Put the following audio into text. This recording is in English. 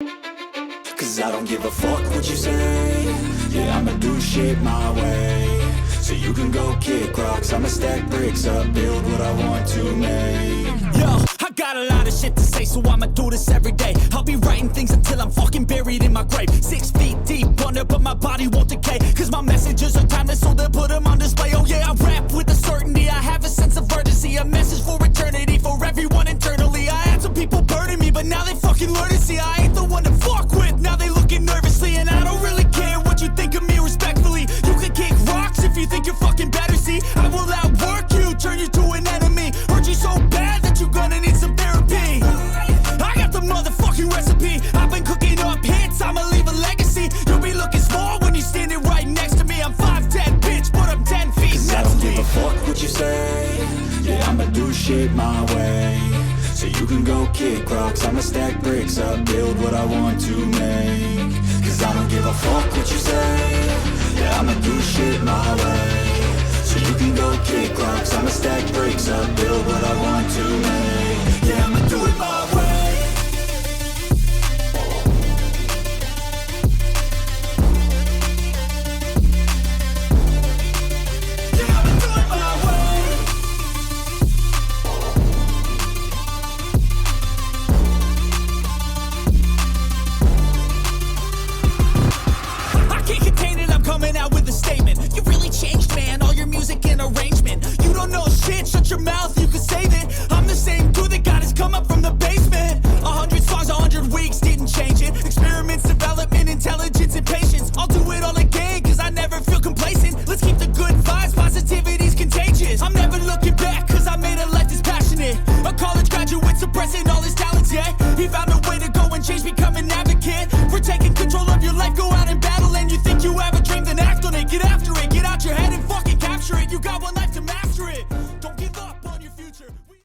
Cause I don't give a fuck what you say. Yeah, I'ma do shit my way. So you can go kick rocks, I'ma stack bricks up, build what I want to make. Yo, I got a lot of shit to say, so I'ma do this every day. I'll be writing things until I'm fucking buried in my grave. 6 feet deep under, but my body won't decay. Cause my messages are timeless, so they'll put them on display. Oh yeah, I rap with a certainty, I have a sense of urgency. A message for eternity, for everyone internally. I had some people burning me, but now they fucking learn to see I ain't the one to fuck with, now they looking nervously. And I don't really care what you think of me respectfully. You can kick rocks if you think you're fucking better, see. I will outwork you, turn you to an enemy. Hurt you so bad that you're gonna need some therapy. I got the motherfucking recipe. I've been cooking up hits, I'ma leave a legacy. You'll be looking small when you're standing right next to me. I'm 5'10", bitch, but I'm 10 feet next to me. I don't give a fuck what you say. Yeah, I'ma do shit my way. So you can go kick rocks, I'ma stack bricks up, build what I want to make. Cause I don't give a fuck what you say. Yeah, I'ma do shit my way. So you can go kick rocks, I'ma stack bricks up, build what I want to make. Yeah, I'ma do it my way. Yeah, I'ma do it my way. I can't contain it, I'm coming out with a statement. You really changed, man, all your music and arrangement. You don't know shit, shut your mouth, you can save it. I'm the same dude that got his come up from the basement. 100 songs, 100 weeks, didn't change it. Experiments, development, intelligence, and patience. I'll do it all again, cause I never feel complacent. Let's keep the good vibes, positivity's contagious. I'm never looking back, cause I made a life that's passionate. A college graduate suppressing all his talents, yeah. He found a way to go and change, become an advocate. For taking control of your life, go out and battle. And you think you have a dream, then act on it. Get after it, get out your head and fucking capture it. You got one life to master it.